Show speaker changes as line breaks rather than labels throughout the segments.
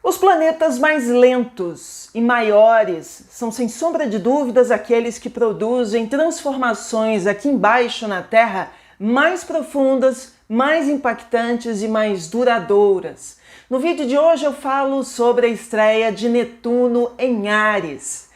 Os planetas mais lentos e maiores são, sem sombra de dúvidas, aqueles que produzem transformações aqui embaixo na Terra mais profundas, mais impactantes e mais duradouras. No vídeo de hoje eu falo sobre a estreia de Netuno em Áries.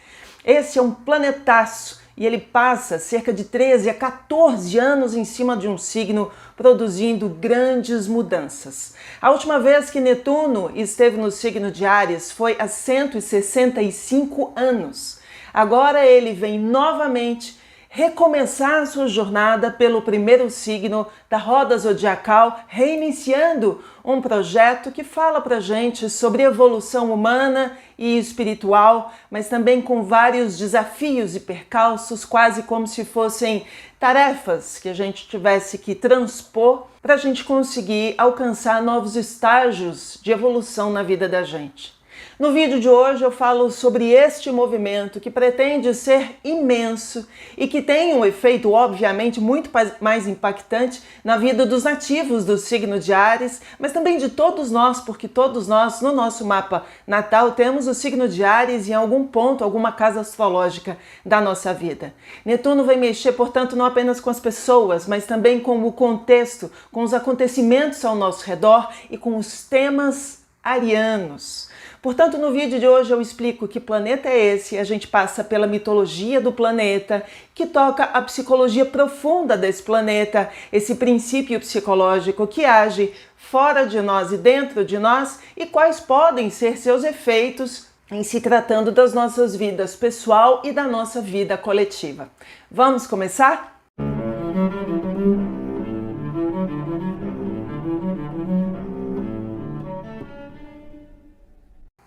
Esse é um planetaço e ele passa cerca de 13 a 14 anos em cima de um signo, produzindo grandes mudanças. A última vez que Netuno esteve no signo de Áries foi há 165 anos. Agora ele vem novamente recomeçar sua jornada pelo primeiro signo da roda zodiacal, reiniciando um projeto que fala pra gente sobre evolução humana e espiritual, mas também com vários desafios e percalços, quase como se fossem tarefas que a gente tivesse que transpor para a gente conseguir alcançar novos estágios de evolução na vida da gente. No vídeo de hoje eu falo sobre este movimento que pretende ser imenso e que tem um efeito, obviamente, muito mais impactante na vida dos nativos do signo de Áries, mas também de todos nós, porque todos nós, no nosso mapa natal, temos o signo de Áries em algum ponto, alguma casa astrológica da nossa vida. Netuno vai mexer, portanto, não apenas com as pessoas, mas também com o contexto, com os acontecimentos ao nosso redor e com os temas arianos. Portanto, no vídeo de hoje eu explico que planeta é esse, a gente passa pela mitologia do planeta, que toca a psicologia profunda desse planeta, esse princípio psicológico que age fora de nós e dentro de nós, e quais podem ser seus efeitos em se tratando das nossas vidas pessoal e da nossa vida coletiva. Vamos começar?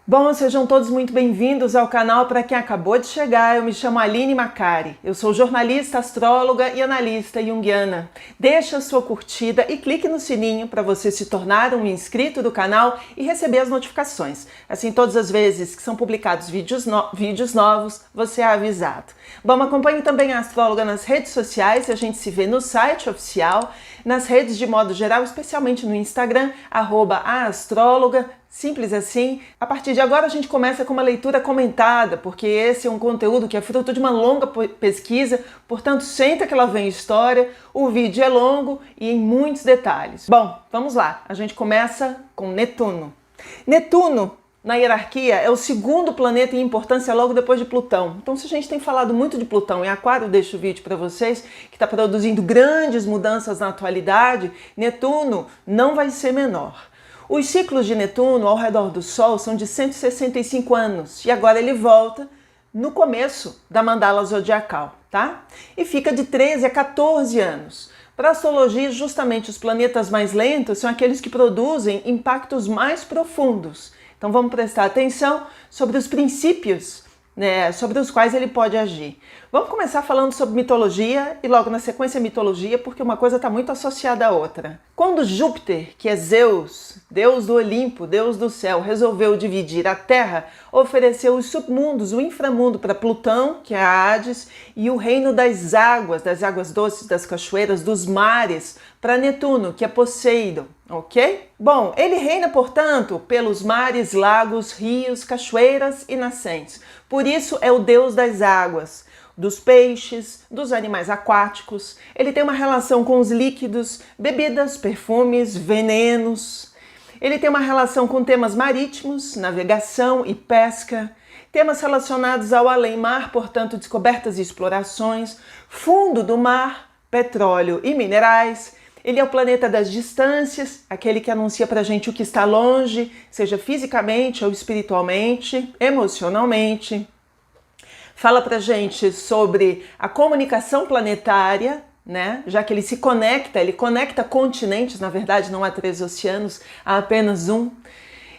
Bom, sejam todos muito bem-vindos ao canal. Para quem acabou de chegar, eu me chamo Aline Macari. Eu sou jornalista, astróloga e analista junguiana. Deixa a sua curtida e clique no sininho para você se tornar um inscrito do canal e receber as notificações. Assim, todas as vezes que são publicados vídeos novos, você é avisado. Bom, acompanhe também a astróloga nas redes sociais, a gente se vê no site oficial, nas redes de modo geral, especialmente no Instagram, @aastróloga. Simples assim. A partir de agora a gente começa com uma leitura comentada, porque esse é um conteúdo que é fruto de uma longa pesquisa, portanto senta que lá vem história, o vídeo é longo e em muitos detalhes. Bom, vamos lá, a gente começa com Netuno. Netuno, na hierarquia, é o segundo planeta em importância logo depois de Plutão. Então, se a gente tem falado muito de Plutão em Aquário, eu deixo o vídeo para vocês, que está produzindo grandes mudanças na atualidade, Netuno não vai ser menor. Os ciclos de Netuno ao redor do Sol são de 165 anos e agora ele volta no começo da mandala zodiacal, tá? E fica de 13 a 14 anos. Para a astrologia, justamente os planetas mais lentos são aqueles que produzem impactos mais profundos. Então vamos prestar atenção sobre os princípios, né, sobre os quais ele pode agir. Vamos começar falando sobre mitologia e logo na sequência mitologia, porque uma coisa está muito associada à outra. Quando Júpiter, que é Zeus, deus do Olimpo, deus do céu, resolveu dividir a Terra, ofereceu os submundos, o inframundo para Plutão, que é a Hades, e o reino das águas doces, das cachoeiras, dos mares, para Netuno, que é Poseidon, ok? Bom, ele reina, portanto, pelos mares, lagos, rios, cachoeiras e nascentes. Por isso é o deus das águas, dos peixes, dos animais aquáticos. Ele tem uma relação com os líquidos, bebidas, perfumes, venenos. Ele tem uma relação com temas marítimos, navegação e pesca, temas relacionados ao além-mar, portanto, descobertas e explorações, fundo do mar, petróleo e minerais. Ele é o planeta das distâncias, aquele que anuncia pra gente o que está longe, seja fisicamente ou espiritualmente, emocionalmente. Fala pra gente sobre a comunicação planetária, né? Já que ele conecta continentes, na verdade não há 3 oceanos, há apenas um.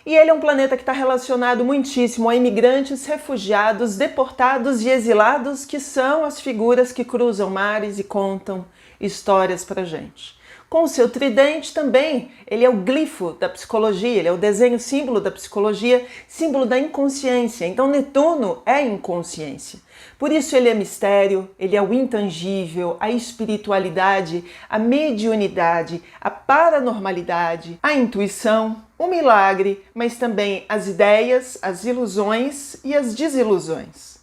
E ele é um planeta que está relacionado muitíssimo a imigrantes, refugiados, deportados e exilados, que são as figuras que cruzam mares e contam histórias pra gente. Com o seu tridente também, ele é o glifo da psicologia, ele é o desenho símbolo da psicologia, símbolo da inconsciência. Então Netuno é inconsciência. Por isso ele é mistério, ele é o intangível, a espiritualidade, a mediunidade, a paranormalidade, a intuição. o milagre, mas também as ideias, as ilusões e as desilusões.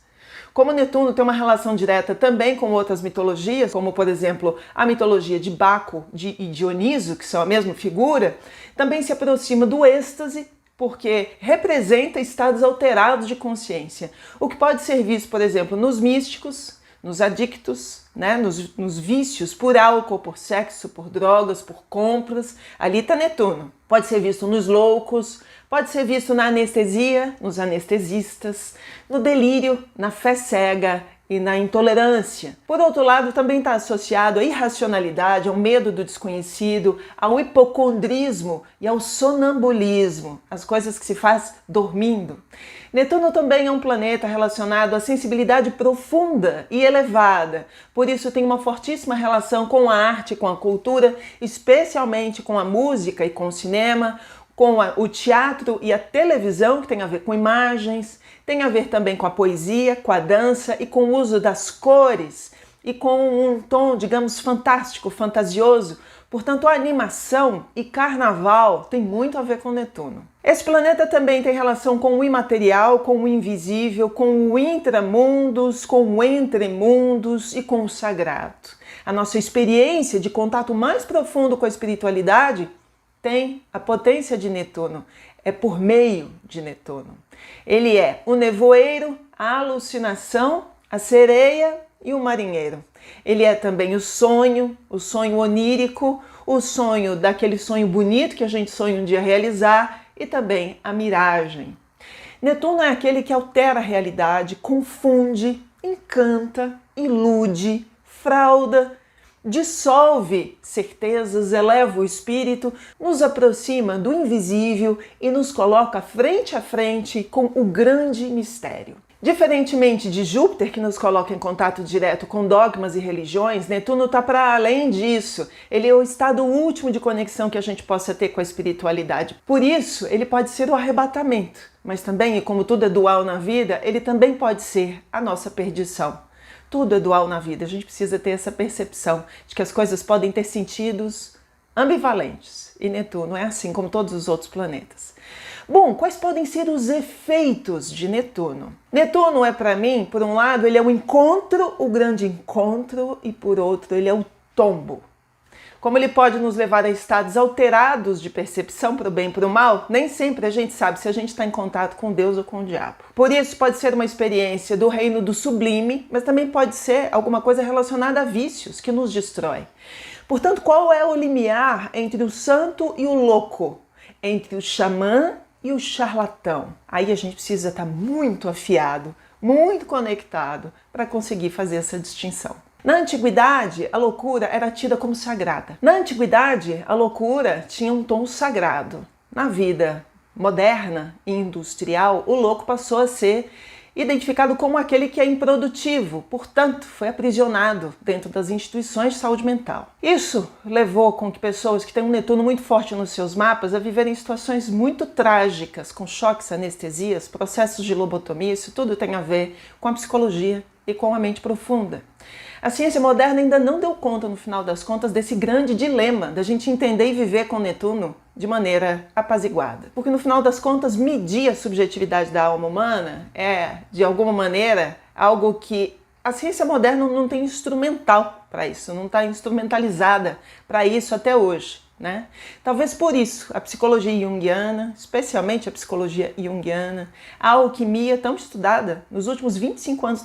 Como Netuno tem uma relação direta também com outras mitologias, como por exemplo a mitologia de Baco e Dioniso, que são a mesma figura, também se aproxima do êxtase, porque representa estados alterados de consciência, o que pode ser visto, por exemplo, nos místicos, nos adictos, né, nos vícios por álcool, por sexo, por drogas, por compras. Ali está Netuno. Pode ser visto nos loucos, pode ser visto na anestesia, nos anestesistas, no delírio, na fé cega e na intolerância. Por outro lado, também está associado à irracionalidade, ao medo do desconhecido, ao hipocondrismo e ao sonambulismo, as coisas que se faz dormindo. Netuno também é um planeta relacionado à sensibilidade profunda e elevada, por isso tem uma fortíssima relação com a arte, com a cultura, especialmente com a música e com o cinema, com o teatro e a televisão, que tem a ver com imagens, tem a ver também com a poesia, com a dança e com o uso das cores e com um tom, digamos, fantástico, fantasioso. Portanto, a animação e carnaval tem muito a ver com Netuno. Esse planeta também tem relação com o imaterial, com o invisível, com o intramundos, com o entremundos e com o sagrado. A nossa experiência de contato mais profundo com a espiritualidade tem a potência de Netuno, é por meio de Netuno. Ele é o nevoeiro, a alucinação, a sereia e o marinheiro. Ele é também o sonho onírico, o sonho daquele sonho bonito que a gente sonha um dia realizar e também a miragem. Netuno é aquele que altera a realidade, confunde, encanta, ilude, frauda, dissolve certezas, eleva o espírito, nos aproxima do invisível e nos coloca frente a frente com o grande mistério. Diferentemente de Júpiter, que nos coloca em contato direto com dogmas e religiões, Netuno está para além disso. Ele é o estado último de conexão que a gente possa ter com a espiritualidade. Por isso, ele pode ser o arrebatamento, mas também, e como tudo é dual na vida, ele também pode ser a nossa perdição. Tudo é dual na vida, a gente precisa ter essa percepção de que as coisas podem ter sentidos ambivalentes. E Netuno é assim como todos os outros planetas. Bom, quais podem ser os efeitos de Netuno? Netuno é para mim, por um lado, ele é o encontro, o grande encontro, e por outro, ele é o tombo. Como ele pode nos levar a estados alterados de percepção para o bem e para o mal, nem sempre a gente sabe se a gente está em contato com Deus ou com o diabo. Por isso pode ser uma experiência do reino do sublime, mas também pode ser alguma coisa relacionada a vícios que nos destrói. Portanto, qual é o limiar entre o santo e o louco? Entre o xamã e o charlatão? Aí a gente precisa estar muito afiado, muito conectado para conseguir fazer essa distinção. Na antiguidade, a loucura era tida como sagrada. Na antiguidade, a loucura tinha um tom sagrado. Na vida moderna e industrial, o louco passou a ser identificado como aquele que é improdutivo, portanto, foi aprisionado dentro das instituições de saúde mental. Isso levou com que pessoas que têm um Netuno muito forte nos seus mapas a viverem situações muito trágicas, com choques, anestesias, processos de lobotomia. Isso tudo tem a ver com a psicologia e com a mente profunda. A ciência moderna ainda não deu conta, no final das contas, desse grande dilema da gente entender e viver com Netuno de maneira apaziguada. Porque, no final das contas, medir a subjetividade da alma humana é, de alguma maneira, algo que a ciência moderna não tem instrumental para isso, não está instrumentalizada para isso até hoje. Né? Talvez por isso a psicologia junguiana, especialmente a psicologia junguiana, a alquimia tão estudada nos últimos 25 anos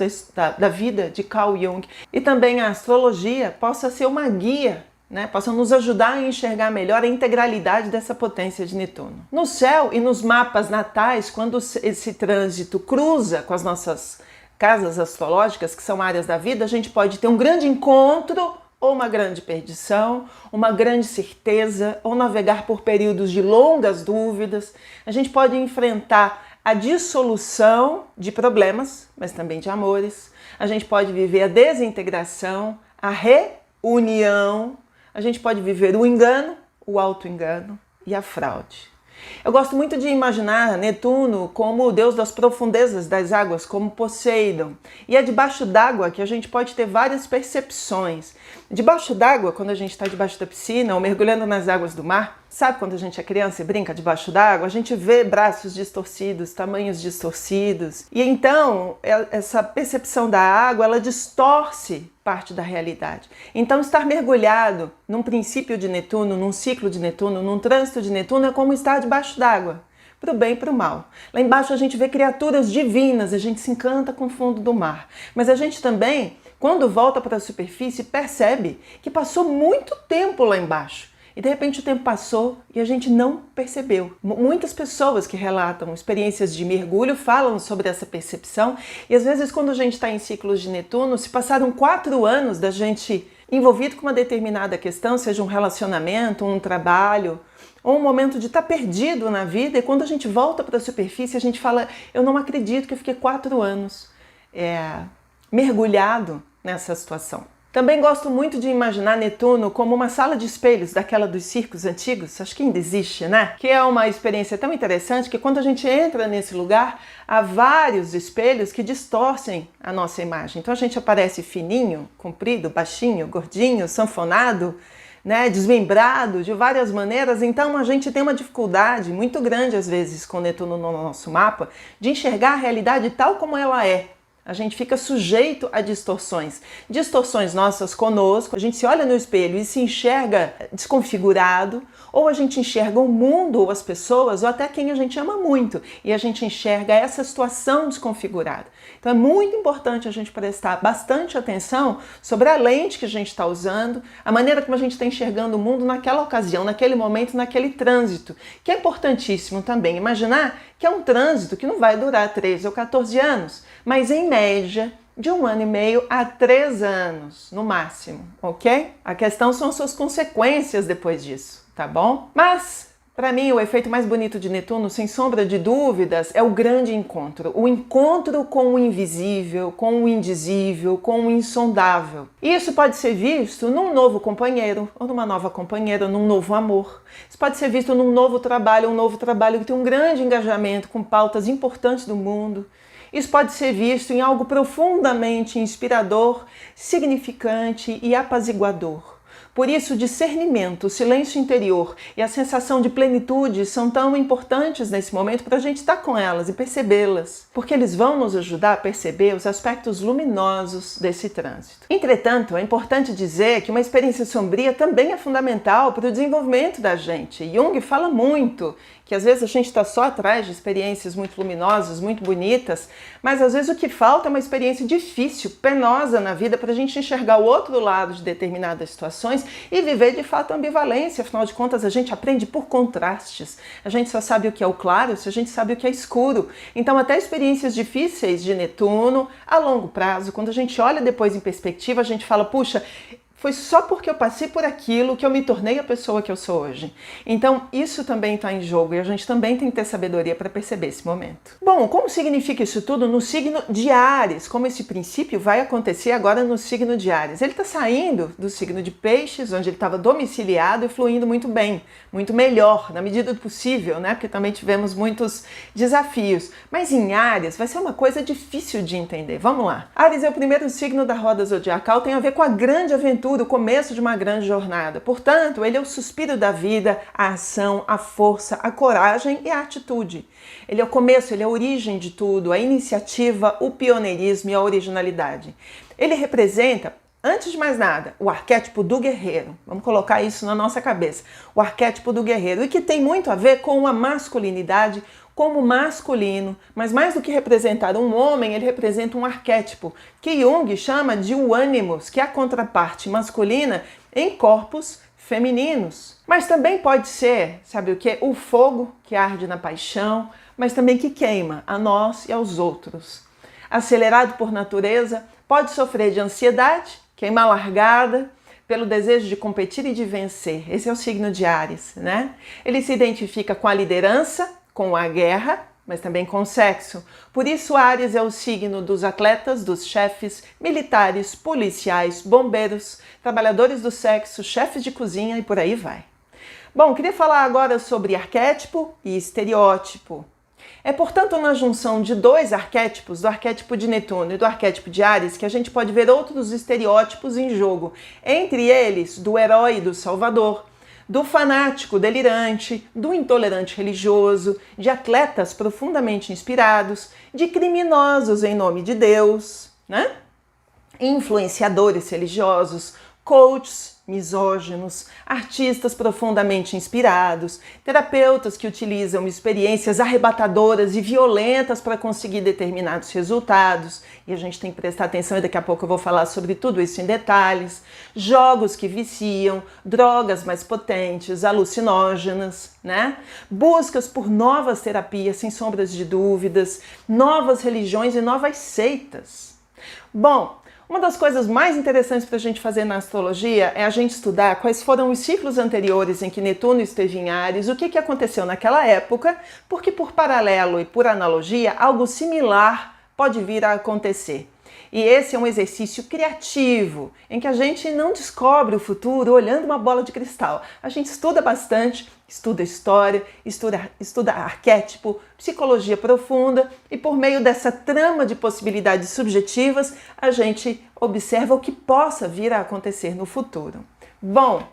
da vida de Carl Jung, e também a astrologia possa ser uma guia, né? Possa nos ajudar a enxergar melhor a integralidade dessa potência de Netuno. No céu e nos mapas natais, quando esse trânsito cruza com as nossas casas astrológicas, que são áreas da vida, a gente pode ter um grande encontro ou uma grande perdição, uma grande certeza, ou navegar por períodos de longas dúvidas. A gente pode enfrentar a dissolução de problemas, mas também de amores. A gente pode viver a desintegração, a reunião. A gente pode viver o engano, o auto-engano e a fraude. Eu gosto muito de imaginar Netuno como o deus das profundezas das águas, como Poseidon. E é debaixo d'água que a gente pode ter várias percepções. Debaixo d'água, quando a gente está debaixo da piscina ou mergulhando nas águas do mar, sabe quando a gente é criança e brinca debaixo d'água? A gente vê braços distorcidos, tamanhos distorcidos. E então, essa percepção da água, ela distorce parte da realidade. Então, estar mergulhado num princípio de Netuno, num ciclo de Netuno, num trânsito de Netuno, é como estar debaixo d'água, para o bem e para o mal. Lá embaixo a gente vê criaturas divinas, a gente se encanta com o fundo do mar. Mas a gente também, quando volta para a superfície, percebe que passou muito tempo lá embaixo. E de repente o tempo passou e a gente não percebeu. Muitas pessoas que relatam experiências de mergulho falam sobre essa percepção. E às vezes quando a gente está em ciclos de Netuno, se passaram 4 anos da gente envolvido com uma determinada questão, seja um relacionamento, um trabalho, ou um momento de estar perdido na vida, e quando a gente volta para a superfície, a gente fala, eu não acredito que eu fiquei 4 anos mergulhado nessa situação. Também gosto muito de imaginar Netuno como uma sala de espelhos daquela dos circos antigos, acho que ainda existe, né? Que é uma experiência tão interessante que quando a gente entra nesse lugar, há vários espelhos que distorcem a nossa imagem. Então a gente aparece fininho, comprido, baixinho, gordinho, sanfonado, né, desmembrado de várias maneiras. Então a gente tem uma dificuldade muito grande às vezes com Netuno no nosso mapa de enxergar a realidade tal como ela é. A gente fica sujeito a distorções. Distorções nossas conosco, a gente se olha no espelho e se enxerga desconfigurado, ou a gente enxerga o mundo ou as pessoas, ou até quem a gente ama muito, e a gente enxerga essa situação desconfigurada. Então é muito importante a gente prestar bastante atenção sobre a lente que a gente está usando, a maneira como a gente está enxergando o mundo naquela ocasião, naquele momento, naquele trânsito, que é importantíssimo também. Imaginar que é um trânsito que não vai durar 13 ou 14 anos, mas em média de 1 ano e meio a 3 anos, no máximo, ok? A questão são suas consequências depois disso, tá bom? Mas, para mim, o efeito mais bonito de Netuno, sem sombra de dúvidas, é o grande encontro. O encontro com o invisível, com o indizível, com o insondável. E isso pode ser visto num novo companheiro, ou numa nova companheira, num novo amor. Isso pode ser visto num novo trabalho, que tem um grande engajamento com pautas importantes do mundo. Isso pode ser visto em algo profundamente inspirador, significante e apaziguador. Por isso, o discernimento, o silêncio interior e a sensação de plenitude são tão importantes nesse momento para a gente estar com elas e percebê-las, porque eles vão nos ajudar a perceber os aspectos luminosos desse trânsito. Entretanto, é importante dizer que uma experiência sombria também é fundamental para o desenvolvimento da gente. Jung fala muito que às vezes a gente está só atrás de experiências muito luminosas, muito bonitas, mas às vezes o que falta é uma experiência difícil, penosa na vida para a gente enxergar o outro lado de determinadas situações e viver de fato a ambivalência. Afinal de contas, a gente aprende por contrastes. A gente só sabe o que é o claro se a gente sabe o que é escuro. Então até experiências difíceis de Netuno, a longo prazo, quando a gente olha depois em perspectiva, a gente fala, puxa, foi só porque eu passei por aquilo que eu me tornei a pessoa que eu sou hoje. Então, isso também está em jogo e a gente também tem que ter sabedoria para perceber esse momento. Bom, como significa isso tudo no signo de Áries? Como esse princípio vai acontecer agora no signo de Áries? Ele está saindo do signo de Peixes, onde ele estava domiciliado e fluindo muito bem, muito melhor, na medida do possível, né? Porque também tivemos muitos desafios. Mas em Áries vai ser uma coisa difícil de entender. Vamos lá. Áries é o primeiro signo da roda zodiacal, tem a ver com a grande aventura, o começo de uma grande jornada. Portanto, ele é o suspiro da vida, a ação, a força, a coragem e a atitude. Ele é o começo, ele é a origem de tudo, a iniciativa, o pioneirismo e a originalidade. Ele representa, antes de mais nada, o arquétipo do guerreiro. Vamos colocar isso na nossa cabeça. O arquétipo do guerreiro, e que tem muito a ver com a masculinidade, como masculino, mas mais do que representar um homem, ele representa um arquétipo, que Jung chama de o ânimos, que é a contraparte masculina em corpos femininos. Mas também pode ser, sabe o que? O fogo que arde na paixão, mas também que queima a nós e aos outros. Acelerado por natureza, pode sofrer de ansiedade, queima largada, pelo desejo de competir e de vencer. Esse é o signo de Áries, né? Ele se identifica com a liderança, com a guerra, mas também com o sexo. Por isso, Áries é o signo dos atletas, dos chefes, militares, policiais, bombeiros, trabalhadores do sexo, chefes de cozinha e por aí vai. Bom, queria falar agora sobre arquétipo e estereótipo. É, portanto, na junção de dois arquétipos, do arquétipo de Netuno e do arquétipo de Áries, que a gente pode ver outros estereótipos em jogo. Entre eles, do herói e do salvador, do fanático delirante, do intolerante religioso, de atletas profundamente inspirados, de criminosos em nome de Deus, né? Influenciadores religiosos, coaches misóginos, artistas profundamente inspirados, terapeutas que utilizam experiências arrebatadoras e violentas para conseguir determinados resultados, e a gente tem que prestar atenção e daqui a pouco eu vou falar sobre tudo isso em detalhes, jogos que viciam, drogas mais potentes, alucinógenas, né? Buscas por novas terapias, sem sombras de dúvidas, novas religiões e novas seitas. Bom, uma das coisas mais interessantes para a gente fazer na astrologia é a gente estudar quais foram os ciclos anteriores em que Netuno esteve em Áries, o que aconteceu naquela época, porque por paralelo e por analogia, algo similar pode vir a acontecer. E esse é um exercício criativo, em que a gente não descobre o futuro olhando uma bola de cristal. A gente estuda bastante, estuda história, estuda arquétipo, psicologia profunda e por meio dessa trama de possibilidades subjetivas, a gente observa o que possa vir a acontecer no futuro. Bom,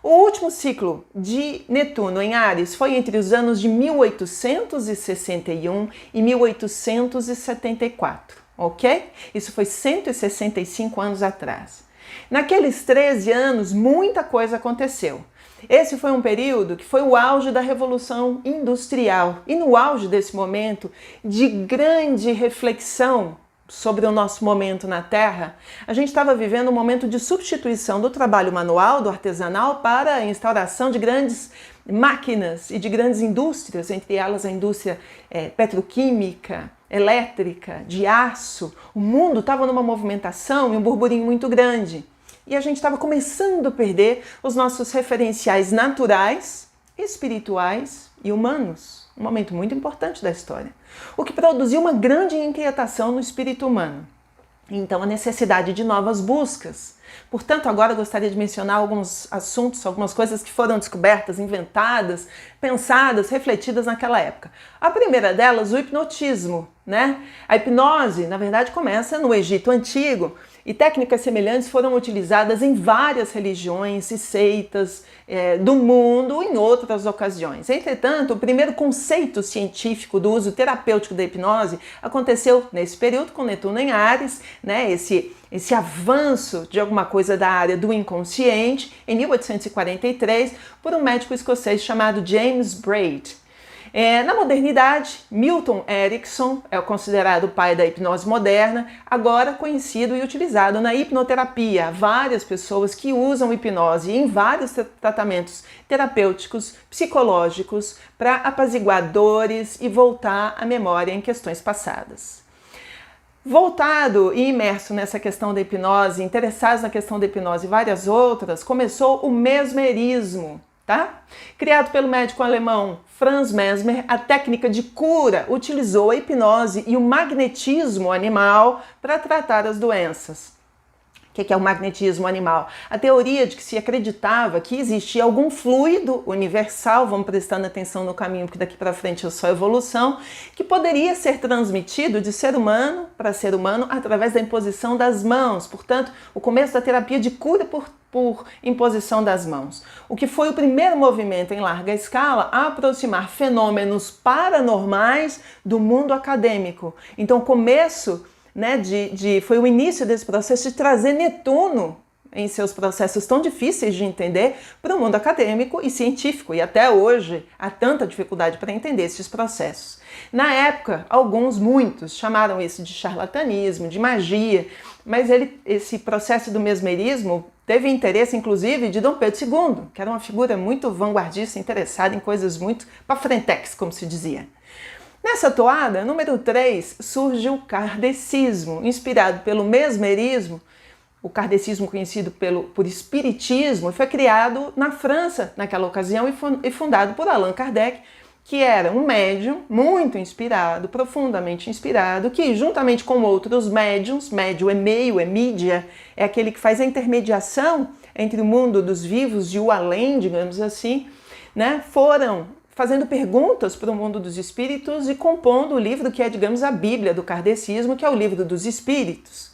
o último ciclo de Netuno em Áries foi entre os anos de 1861 e 1874. Ok? Isso foi 165 anos atrás. Naqueles 13 anos, muita coisa aconteceu. Esse foi um período que foi o auge da Revolução Industrial. E no auge desse momento de grande reflexão sobre o nosso momento na Terra, a gente estava vivendo um momento de substituição do trabalho manual, do artesanal, para a instauração de grandes máquinas e de grandes indústrias, entre elas a indústria petroquímica, elétrica, de aço. O mundo estava numa movimentação e um burburinho muito grande. E a gente estava começando a perder os nossos referenciais naturais, espirituais e humanos. Um momento muito importante da história. O que produziu uma grande inquietação no espírito humano. Então, a necessidade de novas buscas. Portanto, agora eu gostaria de mencionar alguns assuntos, algumas coisas que foram descobertas, inventadas, pensadas, refletidas naquela época. A primeira delas, o hipnotismo, né? A hipnose, na verdade, começa no Egito Antigo e técnicas semelhantes foram utilizadas em várias religiões e seitas do mundo em outras ocasiões. Entretanto, o primeiro conceito científico do uso terapêutico da hipnose aconteceu nesse período com Netuno em Áries, né? Esse avanço de alguma coisa da área do inconsciente, em 1843, por um médico escocês chamado James Braid. Na modernidade, Milton Erickson é considerado o pai da hipnose moderna, agora conhecido e utilizado na hipnoterapia. Há várias pessoas que usam hipnose em vários tratamentos terapêuticos, psicológicos, para apaziguar dores e voltar a memória em questões passadas. Voltado e imerso nessa questão da hipnose, interessados na questão da hipnose e várias outras, começou o mesmerismo, tá? Criado pelo médico alemão Franz Mesmer, a técnica de cura utilizou a hipnose e o magnetismo animal para tratar as doenças. O que é o magnetismo animal? A teoria de que se acreditava que existia algum fluido universal, vamos prestando atenção no caminho, porque daqui para frente é só evolução, que poderia ser transmitido de ser humano para ser humano através da imposição das mãos. Portanto, o começo da terapia de cura por imposição das mãos. O que foi o primeiro movimento em larga escala a aproximar fenômenos paranormais do mundo acadêmico. Então, o começo, né, foi o início desse processo de trazer Netuno em seus processos tão difíceis de entender para o mundo acadêmico e científico. E até hoje há tanta dificuldade para entender esses processos. Na época, muitos, chamaram isso de charlatanismo, de magia, mas esse processo do mesmerismo teve interesse, inclusive, de Dom Pedro II, que era uma figura muito vanguardista, interessada em coisas muito para frentex, como se dizia. Nessa toada, número 3, surge o kardecismo, inspirado pelo mesmerismo. O kardecismo, conhecido por espiritismo, foi criado na França naquela ocasião e fundado por Allan Kardec, que era um médium muito inspirado, profundamente inspirado, que juntamente com outros médiums, médium é meio, é mídia, é aquele que faz a intermediação entre o mundo dos vivos e o além, digamos assim, né, foram fazendo perguntas para o mundo dos espíritos e compondo o livro que é, digamos, a Bíblia do kardecismo, que é o Livro dos Espíritos.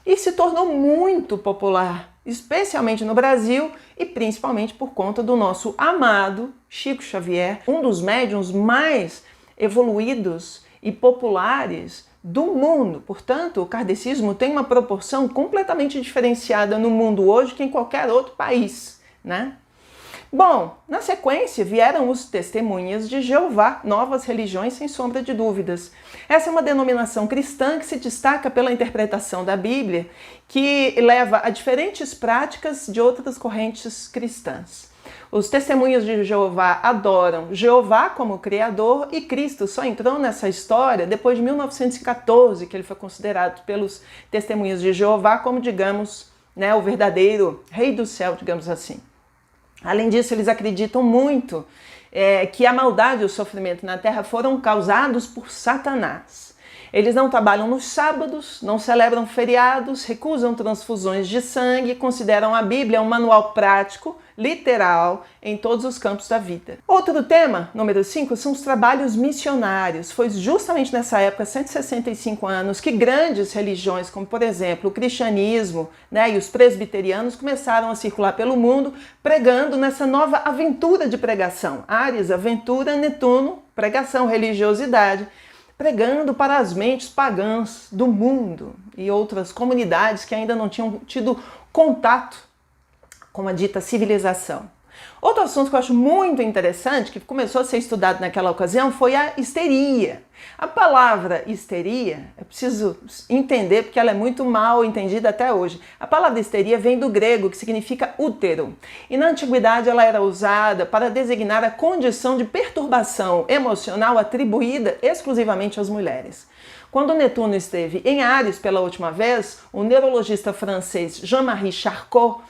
E se tornou muito popular, especialmente no Brasil e principalmente por conta do nosso amado Chico Xavier, um dos médiuns mais evoluídos e populares do mundo. Portanto, o kardecismo tem uma proporção completamente diferenciada no mundo hoje que em qualquer outro país, né? Bom, na sequência vieram os Testemunhas de Jeová, novas religiões sem sombra de dúvidas. Essa é uma denominação cristã que se destaca pela interpretação da Bíblia, que leva a diferentes práticas de outras correntes cristãs. Os Testemunhas de Jeová adoram Jeová como Criador e Cristo só entrou nessa história depois de 1914, que ele foi considerado pelos Testemunhas de Jeová como, digamos, né, o verdadeiro Rei do Céu, digamos assim. Além disso, eles acreditam muito que a maldade e o sofrimento na Terra foram causados por Satanás. Eles não trabalham nos sábados, não celebram feriados, recusam transfusões de sangue, consideram a Bíblia um manual prático, literal, em todos os campos da vida. Outro tema, número 5, são os trabalhos missionários. Foi justamente nessa época, 165 anos, que grandes religiões, como por exemplo o cristianismo, né, e os presbiterianos, começaram a circular pelo mundo, pregando nessa nova aventura de pregação. Áries, aventura, Netuno, pregação, religiosidade, pregando para as mentes pagãs do mundo e outras comunidades que ainda não tinham tido contato com a dita civilização. Outro assunto que eu acho muito interessante, que começou a ser estudado naquela ocasião, foi a histeria. A palavra histeria, eu preciso entender porque ela é muito mal entendida até hoje. A palavra histeria vem do grego, que significa útero. E na antiguidade ela era usada para designar a condição de perturbação emocional atribuída exclusivamente às mulheres. Quando Netuno esteve em Áries pela última vez, o neurologista francês Jean-Marie Charcot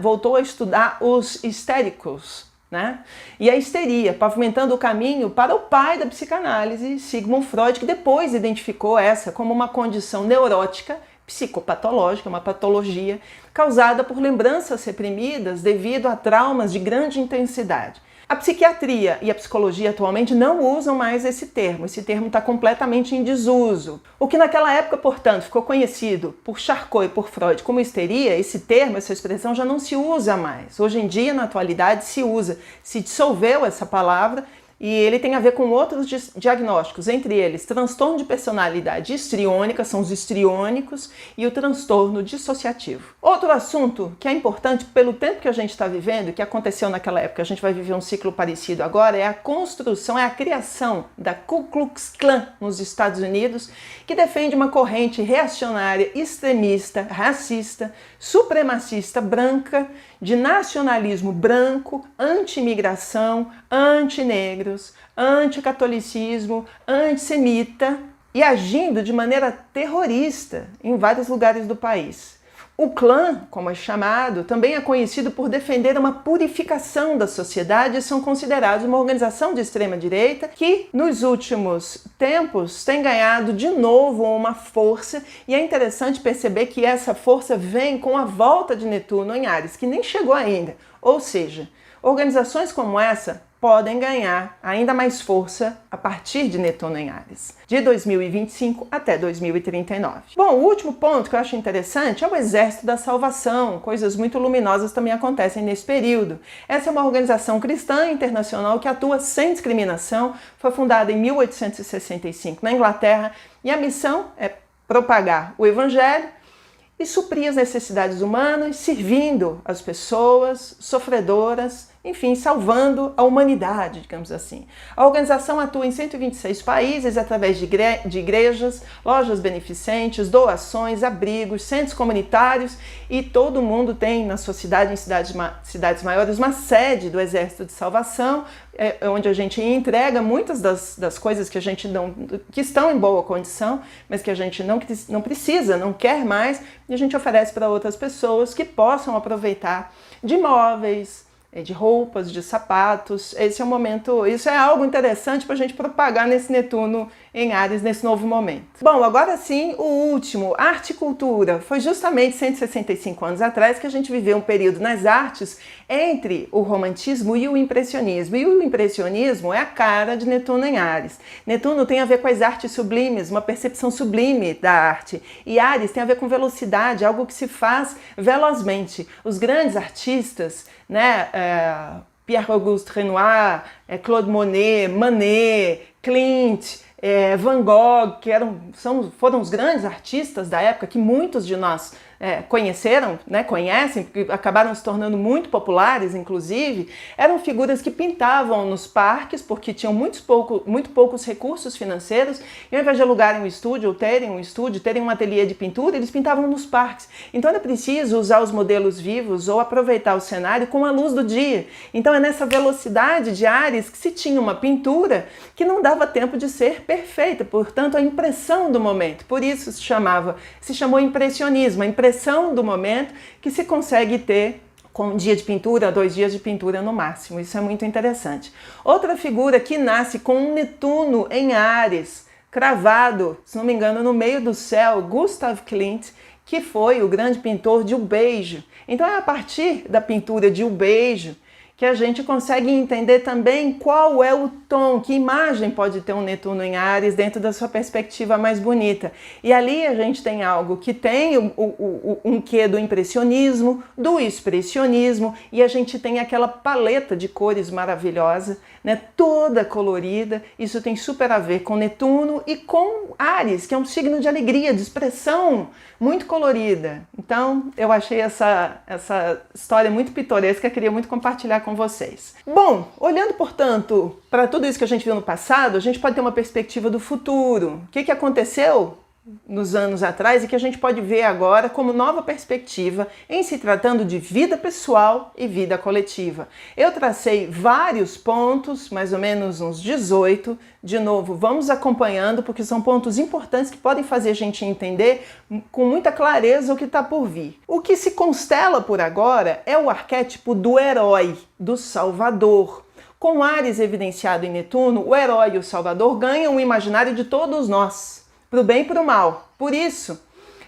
voltou a estudar os histéricos, né? E a histeria, pavimentando o caminho para o pai da psicanálise, Sigmund Freud, que depois identificou essa como uma condição neurótica, psicopatológica, uma patologia causada por lembranças reprimidas devido a traumas de grande intensidade. A psiquiatria e a psicologia atualmente não usam mais esse termo está completamente em desuso. O que naquela época, portanto, ficou conhecido por Charcot e por Freud como histeria, esse termo, essa expressão já não se usa mais. Hoje em dia, na atualidade, se usa, se dissolveu essa palavra e ele tem a ver com outros diagnósticos, entre eles transtorno de personalidade histriônica, são os histriônicos, e o transtorno dissociativo. Outro assunto que é importante pelo tempo que a gente está vivendo, que aconteceu naquela época, a gente vai viver um ciclo parecido agora, é a construção, é a criação da Ku Klux Klan nos Estados Unidos, que defende uma corrente reacionária, extremista, racista, supremacista branca, de nacionalismo branco, anti-imigração, anti-negros, anti-catolicismo, antissemita e agindo de maneira terrorista em vários lugares do país. O clã, como é chamado, também é conhecido por defender uma purificação da sociedade e são considerados uma organização de extrema-direita que, nos últimos tempos, tem ganhado de novo uma força e é interessante perceber que essa força vem com a volta de Netuno em Áries, que nem chegou ainda. Ou seja, organizações como essa podem ganhar ainda mais força a partir de Netuno em Áries, de 2025 até 2039. Bom, o último ponto que eu acho interessante é o Exército da Salvação. Coisas muito luminosas também acontecem nesse período. Essa é uma organização cristã internacional que atua sem discriminação, foi fundada em 1865 na Inglaterra e a missão é propagar o Evangelho e suprir as necessidades humanas, servindo as pessoas sofredoras, enfim, salvando a humanidade, digamos assim. A organização atua em 126 países através de igrejas, lojas beneficentes, doações, abrigos, centros comunitários e todo mundo tem na sua cidade, em cidades maiores, uma sede do Exército de Salvação, onde a gente entrega muitas das coisas que a gente que estão em boa condição, mas que a gente não precisa, não quer mais, e a gente oferece para outras pessoas que possam aproveitar de móveis, de roupas, de sapatos. Esse é o momento, isso é algo interessante para a gente propagar nesse Netuno em Áries nesse novo momento. Bom, agora sim, o último, arte e cultura. Foi justamente 165 anos atrás que a gente viveu um período nas artes entre o romantismo e o impressionismo. E o impressionismo é a cara de Netuno em Áries. Netuno tem a ver com as artes sublimes, uma percepção sublime da arte. E Áries tem a ver com velocidade, algo que se faz velozmente. Os grandes artistas, né, Pierre-Auguste Renoir, Claude Monet, Manet, Klimt, Van Gogh, que foram os grandes artistas da época que muitos de nós conheceram, né, conhecem, porque acabaram se tornando muito populares, inclusive, eram figuras que pintavam nos parques, porque tinham muito poucos recursos financeiros, e ao invés de alugarem um estúdio, ou terem um ateliê de pintura, eles pintavam nos parques. Então era preciso usar os modelos vivos ou aproveitar o cenário com a luz do dia. Então é nessa velocidade de Áries que se tinha uma pintura que não dava tempo de ser perfeita, portanto a impressão do momento. Por isso se chamou impressionismo, a impressão do momento que se consegue ter com um dia de pintura, 2 dias de pintura no máximo. Isso é muito interessante. Outra figura que nasce com um Netuno em Áries, cravado, se não me engano, no meio do céu, Gustav Klimt, que foi o grande pintor de O Beijo. Então é a partir da pintura de O Beijo que a gente consegue entender também qual é o tom, que imagem pode ter um Netuno em Áries dentro da sua perspectiva mais bonita. E ali a gente tem algo que tem um quê do impressionismo, do expressionismo, e a gente tem aquela paleta de cores maravilhosa, né, toda colorida. Isso tem super a ver com Netuno e com Áries, que é um signo de alegria, de expressão, muito colorida. Então eu achei essa história muito pitoresca, queria muito compartilhar com vocês. Bom, olhando, portanto, para tudo isso que a gente viu no passado, a gente pode ter uma perspectiva do futuro. O que aconteceu nos anos atrás e que a gente pode ver agora como nova perspectiva em se tratando de vida pessoal e vida coletiva. Eu tracei vários pontos, mais ou menos uns 18. De novo, vamos acompanhando porque são pontos importantes que podem fazer a gente entender com muita clareza o que está por vir. O que se constela por agora é o arquétipo do herói, do salvador. Com Áries evidenciado em Netuno, o herói e o salvador ganham o imaginário de todos nós, para o bem e para o mal. Por isso,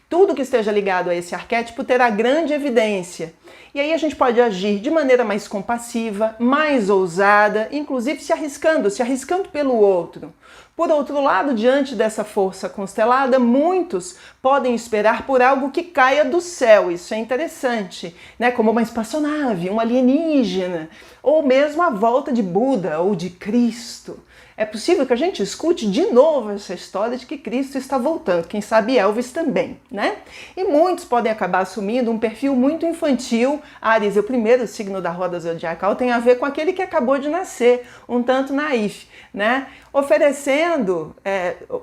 tudo que esteja ligado a esse arquétipo terá grande evidência. E aí a gente pode agir de maneira mais compassiva, mais ousada, inclusive se arriscando pelo outro. Por outro lado, diante dessa força constelada, muitos podem esperar por algo que caia do céu. Isso é interessante, né? Como uma espaçonave, um alienígena, ou mesmo a volta de Buda ou de Cristo. É possível que a gente escute de novo essa história de que Cristo está voltando, quem sabe Elvis também, né? E muitos podem acabar assumindo um perfil muito infantil. Áries é o primeiro signo da roda zodiacal, tem a ver com aquele que acabou de nascer, um tanto naif, né? Oferecendo,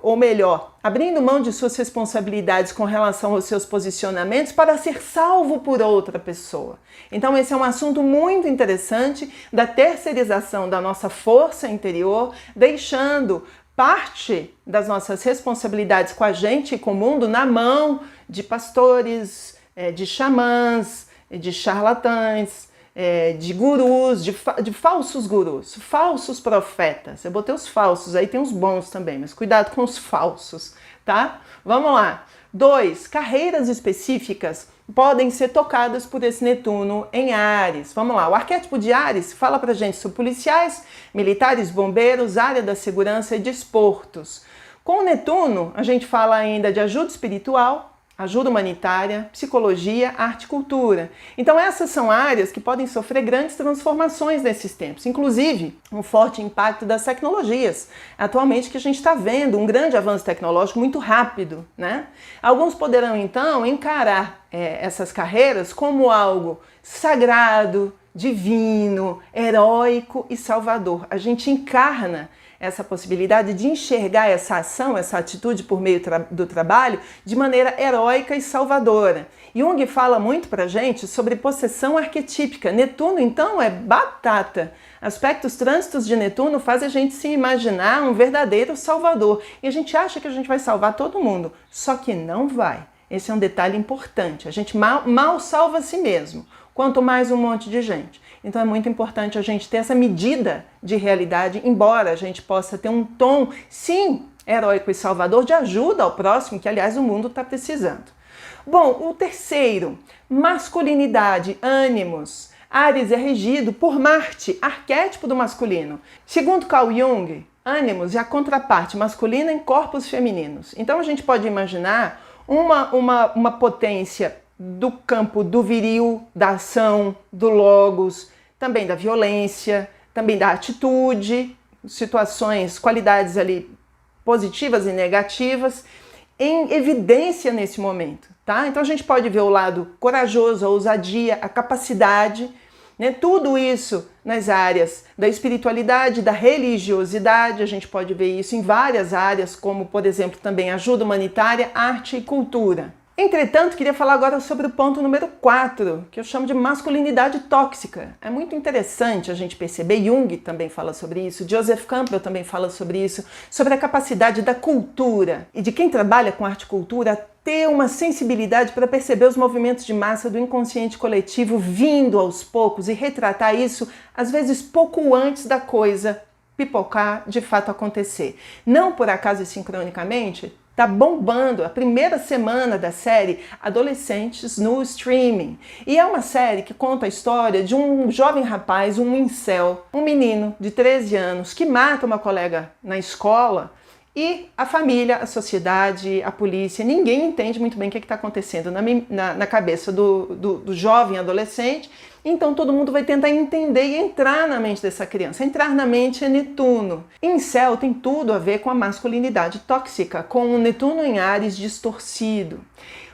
ou melhor, abrindo mão de suas responsabilidades com relação aos seus posicionamentos para ser salvo por outra pessoa. Então esse é um assunto muito interessante da terceirização da nossa força interior, deixando parte das nossas responsabilidades com a gente e com o mundo na mão de pastores, de xamãs, de charlatães, de gurus, de falsos gurus, falsos profetas. Eu botei os falsos, aí tem os bons também, mas cuidado com os falsos, tá? Vamos lá. 2. Carreiras específicas podem ser tocadas por esse Netuno em Áries. Vamos lá, o arquétipo de Áries fala pra gente sobre policiais, militares, bombeiros, área da segurança e desportos. Com o Netuno, a gente fala ainda de ajuda espiritual, ajuda humanitária, psicologia, arte e cultura. Então essas são áreas que podem sofrer grandes transformações nesses tempos, inclusive um forte impacto das tecnologias. Atualmente que a gente está vendo um grande avanço tecnológico muito rápido, né? Alguns poderão então encarar essas carreiras como algo sagrado, divino, heróico e salvador. A gente encarna essa possibilidade de enxergar essa ação, essa atitude por meio do trabalho de maneira heróica e salvadora. Jung fala muito pra gente sobre possessão arquetípica. Netuno, então, é batata. Aspectos trânsitos de Netuno fazem a gente se imaginar um verdadeiro salvador. E a gente acha que a gente vai salvar todo mundo, só que não vai. Esse é um detalhe importante. A gente mal salva a si mesmo, quanto mais um monte de gente. Então é muito importante a gente ter essa medida de realidade, embora a gente possa ter um tom, sim, heróico e salvador de ajuda ao próximo, que aliás o mundo está precisando. Bom, o terceiro, masculinidade, ânimos. Áries é regido por Marte, arquétipo do masculino. Segundo Carl Jung, ânimos é a contraparte masculina em corpos femininos. Então a gente pode imaginar uma potência do campo do viril, da ação, do logos, também da violência, também da atitude, situações, qualidades ali positivas e negativas, em evidência nesse momento, tá? Então a gente pode ver o lado corajoso, a ousadia, a capacidade, né? Tudo isso nas áreas da espiritualidade, da religiosidade, a gente pode ver isso em várias áreas, como por exemplo também ajuda humanitária, arte e cultura. Entretanto, queria falar agora sobre o ponto número 4, que eu chamo de masculinidade tóxica. É muito interessante a gente perceber, Jung também fala sobre isso, Joseph Campbell também fala sobre isso, sobre a capacidade da cultura e de quem trabalha com arte e cultura ter uma sensibilidade para perceber os movimentos de massa do inconsciente coletivo vindo aos poucos e retratar isso, às vezes pouco antes da coisa pipocar, de fato acontecer. Não por acaso e sincronicamente, tá bombando a primeira semana da série Adolescentes no Streaming. E é uma série que conta a história de um jovem rapaz, um incel, um menino de 13 anos que mata uma colega na escola e a família, a sociedade, a polícia, ninguém entende muito bem o que está acontecendo na cabeça do jovem adolescente. Então todo mundo vai tentar entender e entrar na mente dessa criança. Entrar na mente é Netuno. Incel tem tudo a ver com a masculinidade tóxica, com o Netuno em Áries distorcido.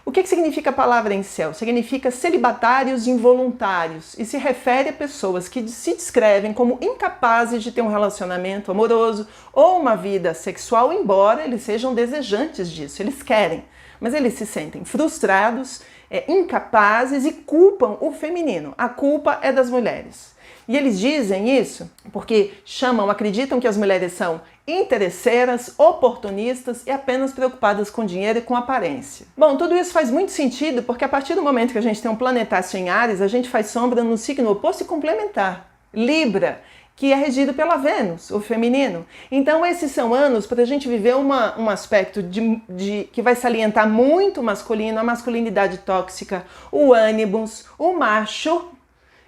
O que significa a palavra incel? Significa celibatários involuntários e se refere a pessoas que se descrevem como incapazes de ter um relacionamento amoroso ou uma vida sexual, embora eles sejam desejantes disso, eles querem, mas eles se sentem frustrados, incapazes e culpam o feminino. A culpa é das mulheres. E eles dizem isso porque acreditam que as mulheres são interesseiras, oportunistas e apenas preocupadas com dinheiro e com aparência. Bom, tudo isso faz muito sentido porque a partir do momento que a gente tem um planetácio em Áries, a gente faz sombra no signo oposto e complementar, Libra, que é regido pela Vênus, o feminino. Então esses são anos para a gente viver um aspecto que vai salientar muito o masculino, a masculinidade tóxica, o ânimos, o macho.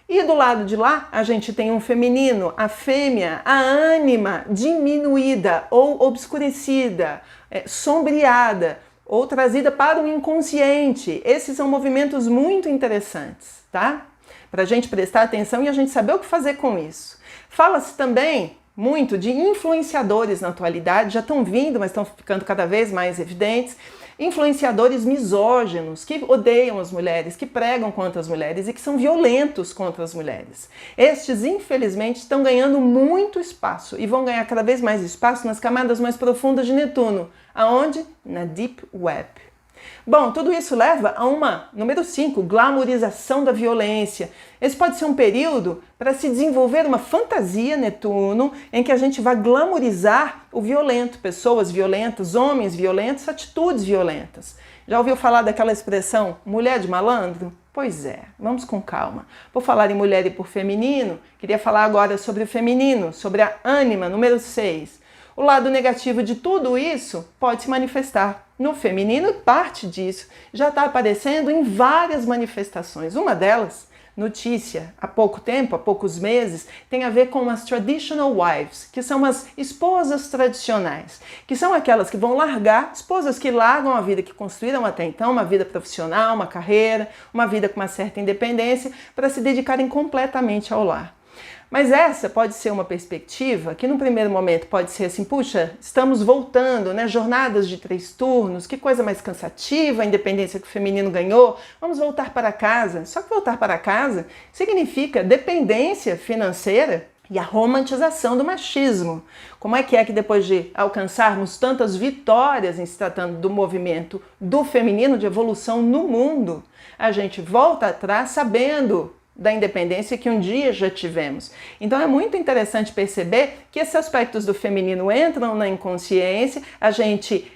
E do lado de lá, a gente tem um feminino, a fêmea, a ânima diminuída ou obscurecida, sombreada ou trazida para o inconsciente. Esses são movimentos muito interessantes, tá? Para a gente prestar atenção e a gente saber o que fazer com isso. Fala-se também muito de influenciadores na atualidade, já estão vindo, mas estão ficando cada vez mais evidentes. Influenciadores misóginos que odeiam as mulheres, que pregam contra as mulheres e que são violentos contra as mulheres. Estes, infelizmente, estão ganhando muito espaço e vão ganhar cada vez mais espaço nas camadas mais profundas de Netuno. Aonde? Na Deep Web. Bom, tudo isso leva a número 5, glamorização da violência. Esse pode ser um período para se desenvolver uma fantasia Netuno em que a gente vai glamorizar o violento, pessoas violentas, homens violentos, atitudes violentas. Já ouviu falar daquela expressão mulher de malandro? Pois é, vamos com calma. Por falar em mulher e por feminino, queria falar agora sobre o feminino, sobre a ânima, número 6. O lado negativo de tudo isso pode se manifestar no feminino e parte disso já está aparecendo em várias manifestações. Uma delas, notícia, há pouco tempo, há poucos meses, tem a ver com as traditional wives, que são as esposas tradicionais, que são aquelas que vão largar, esposas que largam a vida que construíram até então, uma vida profissional, uma carreira, uma vida com uma certa independência, para se dedicarem completamente ao lar. Mas essa pode ser uma perspectiva que, num primeiro momento, pode ser assim, puxa, estamos voltando, né? Jornadas de 3 turnos, que coisa mais cansativa, a independência que o feminino ganhou, vamos voltar para casa. Só que voltar para casa significa dependência financeira e a romantização do machismo. Como é que depois de alcançarmos tantas vitórias em se tratando do movimento do feminino, de evolução no mundo, a gente volta atrás sabendo da independência que um dia já tivemos. Então é muito interessante perceber que esses aspectos do feminino entram na inconsciência, a gente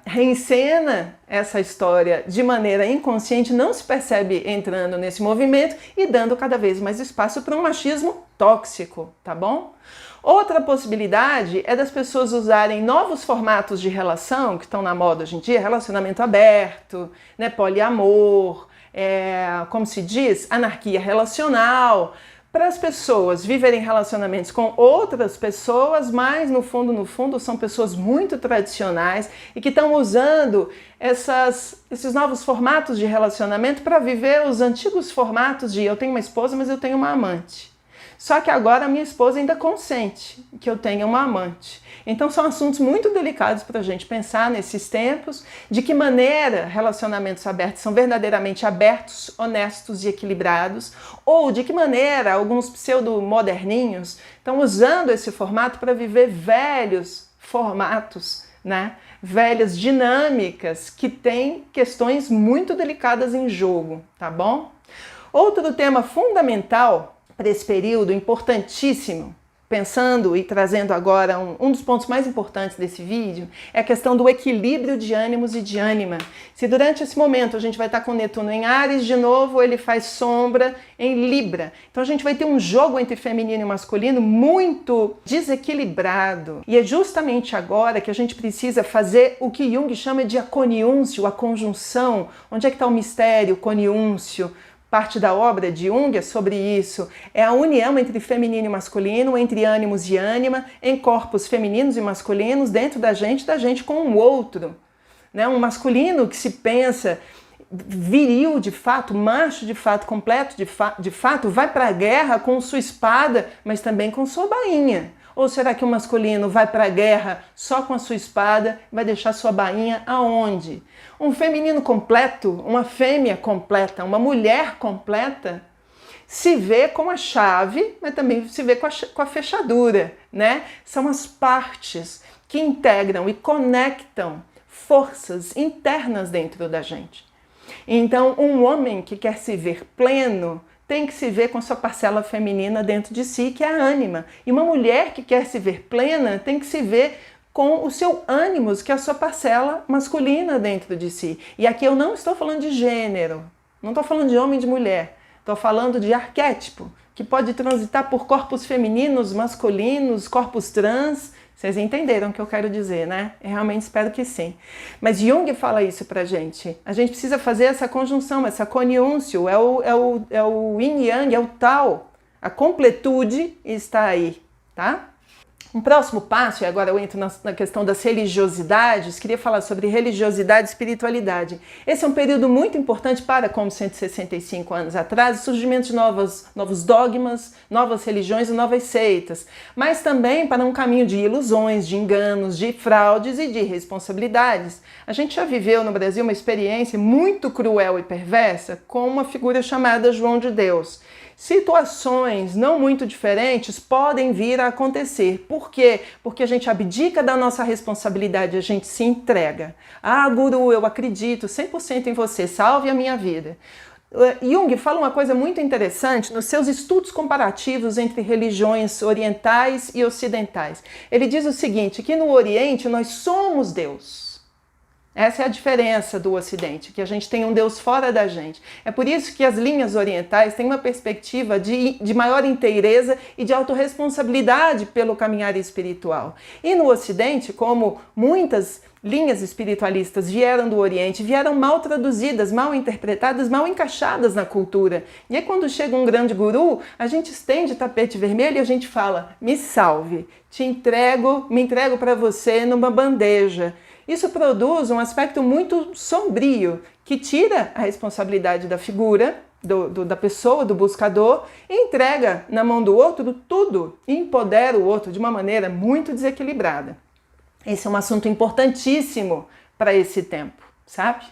reencena essa história de maneira inconsciente, não se percebe entrando nesse movimento e dando cada vez mais espaço para um machismo tóxico, tá bom? Outra possibilidade é das pessoas usarem novos formatos de relação que estão na moda hoje em dia, relacionamento aberto, né, poliamor, como se diz, anarquia relacional, para as pessoas viverem relacionamentos com outras pessoas, mas no fundo, são pessoas muito tradicionais e que estão usando esses novos formatos de relacionamento para viver os antigos formatos de eu tenho uma esposa, mas eu tenho uma amante. Só que agora a minha esposa ainda consente que eu tenha uma amante. Então são assuntos muito delicados para a gente pensar nesses tempos, de que maneira relacionamentos abertos são verdadeiramente abertos, honestos e equilibrados, ou de que maneira alguns pseudo-moderninhos estão usando esse formato para viver velhos formatos, né? Velhas dinâmicas que têm questões muito delicadas em jogo, tá bom? Outro tema fundamental para esse período, importantíssimo, pensando e trazendo agora um dos pontos mais importantes desse vídeo, é a questão do equilíbrio de ânimos e de ânima. Se durante esse momento a gente vai estar com Netuno em Áries, de novo ele faz sombra em Libra. Então a gente vai ter um jogo entre feminino e masculino muito desequilibrado. E é justamente agora que a gente precisa fazer o que Jung chama de a coniúncio, a conjunção. Onde é que está o mistério, o coniúncio? Parte da obra de Jung é sobre isso. É a união entre feminino e masculino, entre ânimos e ânima, em corpos femininos e masculinos, dentro da gente com o outro. Né? Um masculino que se pensa viril de fato, macho de fato, completo de fato, vai para a guerra com sua espada, mas também com sua bainha. Ou será que o masculino vai para a guerra só com a sua espada, vai deixar sua bainha aonde? Um feminino completo, uma fêmea completa, uma mulher completa, se vê com a chave, mas também se vê com a fechadura, né? São as partes que integram e conectam forças internas dentro da gente. Então, um homem que quer se ver pleno, tem que se ver com sua parcela feminina dentro de si, que é a ânima. E uma mulher que quer se ver plena tem que se ver com o seu ânimos, que é a sua parcela masculina dentro de si. E aqui eu não estou falando de gênero, não estou falando de homem e de mulher, estou falando de arquétipo, que pode transitar por corpos femininos, masculinos, corpos trans. Vocês entenderam o que eu quero dizer, né? Eu realmente espero que sim. Mas Jung fala isso pra gente. A gente precisa fazer essa conjunção, essa coniúncio, é o yin yang, é o tal. A completude está aí, tá? Um próximo passo, e agora eu entro na questão das religiosidades, queria falar sobre religiosidade e espiritualidade. Esse é um período muito importante para, como 165 anos atrás, o surgimento de novos dogmas, novas religiões e novas seitas, mas também para um caminho de ilusões, de enganos, de fraudes e de irresponsabilidades. A gente já viveu no Brasil uma experiência muito cruel e perversa com uma figura chamada João de Deus. Situações não muito diferentes podem vir a acontecer. Por quê? Porque a gente abdica da nossa responsabilidade, a gente se entrega. Ah, guru, eu acredito 100% em você, salve a minha vida. Jung fala uma coisa muito interessante nos seus estudos comparativos entre religiões orientais e ocidentais. Ele diz o seguinte, que no Oriente nós somos Deus. Essa é a diferença do Ocidente, que a gente tem um Deus fora da gente. É por isso que as linhas orientais têm uma perspectiva de maior inteireza e de autorresponsabilidade pelo caminhar espiritual. E no Ocidente, como muitas linhas espiritualistas vieram do Oriente, vieram mal traduzidas, mal interpretadas, mal encaixadas na cultura. E aí quando chega um grande guru, a gente estende tapete vermelho e a gente fala, me salve, me entrego para você numa bandeja. Isso produz um aspecto muito sombrio, que tira a responsabilidade da figura, da pessoa, do buscador, e entrega na mão do outro tudo, e empodera o outro de uma maneira muito desequilibrada. Esse é um assunto importantíssimo para esse tempo, sabe?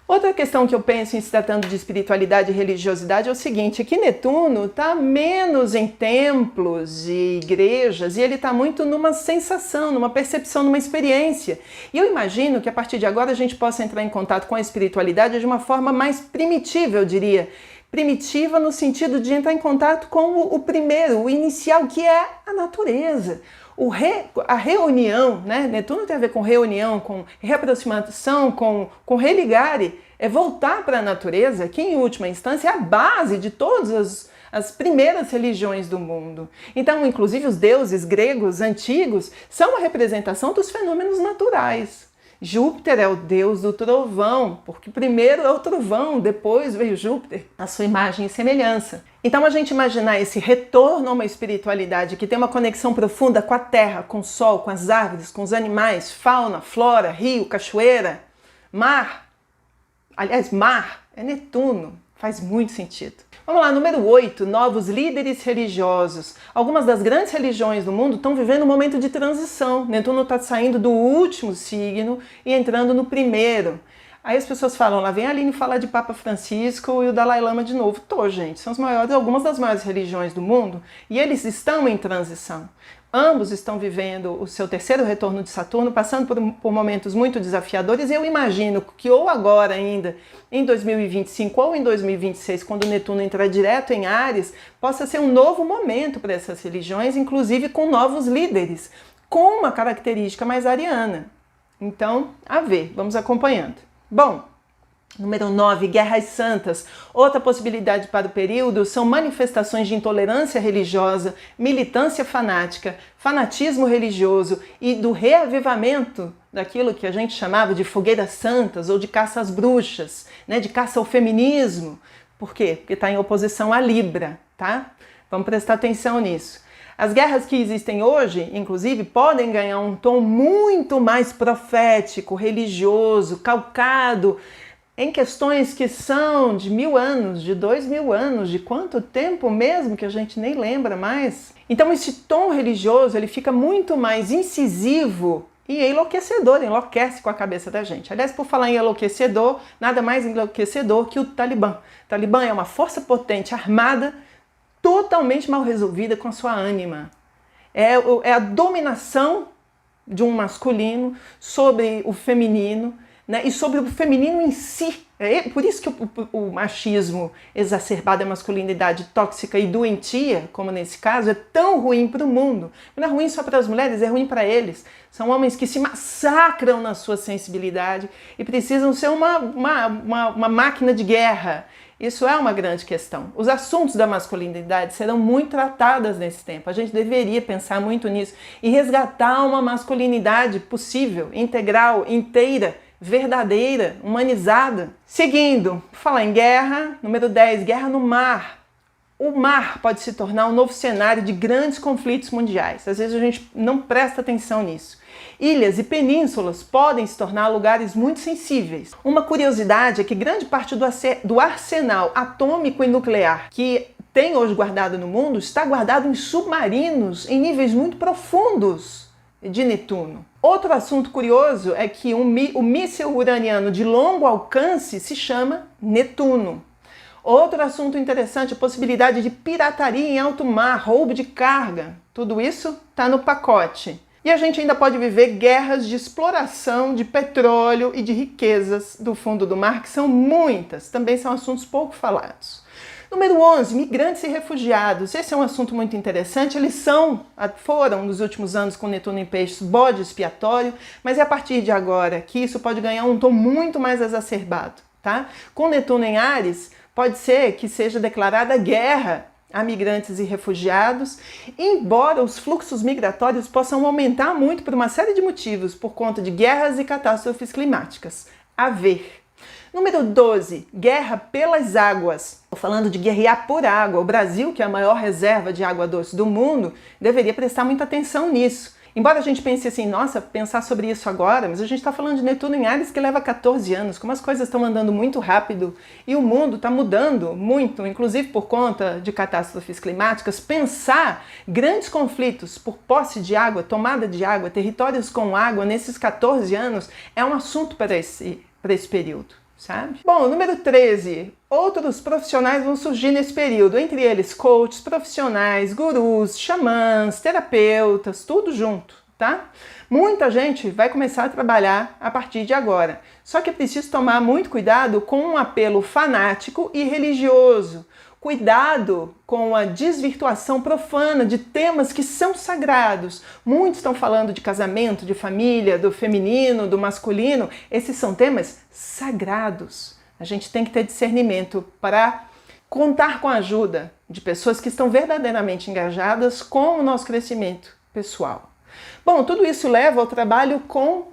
Outra questão que eu penso em se tratando de espiritualidade e religiosidade é o seguinte, que Netuno está menos em templos e igrejas e ele está muito numa sensação, numa percepção, numa experiência. E eu imagino que a partir de agora a gente possa entrar em contato com a espiritualidade de uma forma mais primitiva, eu diria. Primitiva no sentido de entrar em contato com o primeiro, o inicial, que é a natureza. A reunião, né? Netuno tem a ver com reunião, com reaproximação, com religare, é voltar para a natureza, que em última instância é a base de todas as primeiras religiões do mundo. Então, inclusive os deuses gregos antigos são uma representação dos fenômenos naturais. Júpiter é o deus do trovão, porque primeiro é o trovão, depois veio Júpiter, a sua imagem e semelhança. Então a gente imaginar esse retorno a uma espiritualidade que tem uma conexão profunda com a terra, com o sol, com as árvores, com os animais, fauna, flora, rio, cachoeira, mar. Aliás, mar é Netuno, faz muito sentido. Vamos lá, número 8, novos líderes religiosos. Algumas das grandes religiões do mundo estão vivendo um momento de transição. Netuno está saindo do último signo e entrando no primeiro. Aí as pessoas falam, lá vem a Aline falar de Papa Francisco e o Dalai Lama de novo. Gente, são algumas das maiores religiões do mundo e eles estão em transição. Ambos estão vivendo o seu terceiro retorno de Saturno, passando por momentos muito desafiadores, e eu imagino que ou agora ainda, em 2025 ou em 2026, quando o Netuno entrar direto em Áries, possa ser um novo momento para essas religiões, inclusive com novos líderes, com uma característica mais ariana. Então, a ver, vamos acompanhando. Bom, número 9, guerras santas. Outra possibilidade para o período são manifestações de intolerância religiosa, militância fanática, fanatismo religioso e do reavivamento daquilo que a gente chamava de fogueiras santas ou de caça às bruxas, né, de caça ao feminismo. Por quê? Porque está em oposição à Libra, tá? Vamos prestar atenção nisso. As guerras que existem hoje, inclusive, podem ganhar um tom muito mais profético, religioso, calcado em questões que são de 1000 anos, de 2000 anos, de quanto tempo mesmo que a gente nem lembra mais. Então esse tom religioso ele fica muito mais incisivo e enlouquecedor, enlouquece com a cabeça da gente. Aliás, por falar em enlouquecedor, nada mais enlouquecedor que o Talibã. O Talibã é uma força potente armada, totalmente mal resolvida com a sua ânima. É a dominação de um masculino sobre o feminino, né, e sobre o feminino em si. É por isso que o machismo exacerbado, a masculinidade tóxica e doentia, como nesse caso, é tão ruim para o mundo. Não é ruim só para as mulheres, é ruim para eles. São homens que se massacram na sua sensibilidade e precisam ser uma máquina de guerra. Isso é uma grande questão. Os assuntos da masculinidade serão muito tratados nesse tempo. A gente deveria pensar muito nisso e resgatar uma masculinidade possível, integral, inteira, verdadeira, humanizada. Seguindo, falar em guerra, número 10, guerra no mar. O mar pode se tornar um novo cenário de grandes conflitos mundiais. Às vezes a gente não presta atenção nisso. Ilhas e penínsulas podem se tornar lugares muito sensíveis. Uma curiosidade é que grande parte do arsenal atômico e nuclear que tem hoje guardado no mundo está guardado em submarinos em níveis muito profundos de Netuno. Outro assunto curioso é que o míssil uraniano de longo alcance se chama Netuno. Outro assunto interessante, a possibilidade de pirataria em alto mar, roubo de carga. Tudo isso está no pacote. E a gente ainda pode viver guerras de exploração de petróleo e de riquezas do fundo do mar, que são muitas, também são assuntos pouco falados. Número 11, migrantes e refugiados. Esse é um assunto muito interessante. Eles foram nos últimos anos com Netuno em Peixes bode expiatório, mas é a partir de agora que isso pode ganhar um tom muito mais exacerbado, tá? Com Netuno em Áries, pode ser que seja declarada guerra a migrantes e refugiados, embora os fluxos migratórios possam aumentar muito por uma série de motivos, por conta de guerras e catástrofes climáticas. A ver. Número 12, guerra pelas águas. Estou falando de guerrear por água. O Brasil, que é a maior reserva de água doce do mundo, deveria prestar muita atenção nisso. Embora a gente pense assim, nossa, pensar sobre isso agora, mas a gente está falando de Netuno em Áries que leva 14 anos, como as coisas estão andando muito rápido e o mundo está mudando muito, inclusive por conta de catástrofes climáticas. Pensar grandes conflitos por posse de água, tomada de água, territórios com água nesses 14 anos é um assunto para esse período. Sabe? Bom, número 13, outros profissionais vão surgir nesse período, entre eles coaches, profissionais, gurus, xamãs, terapeutas, tudo junto, tá? Muita gente vai começar a trabalhar a partir de agora, só que é preciso tomar muito cuidado com um apelo fanático e religioso, Cuidado com a desvirtuação profana de temas que são sagrados. Muitos estão falando de casamento, de família, do feminino, do masculino. Esses são temas sagrados. A gente tem que ter discernimento para contar com a ajuda de pessoas que estão verdadeiramente engajadas com o nosso crescimento pessoal. Bom, tudo isso leva ao trabalho com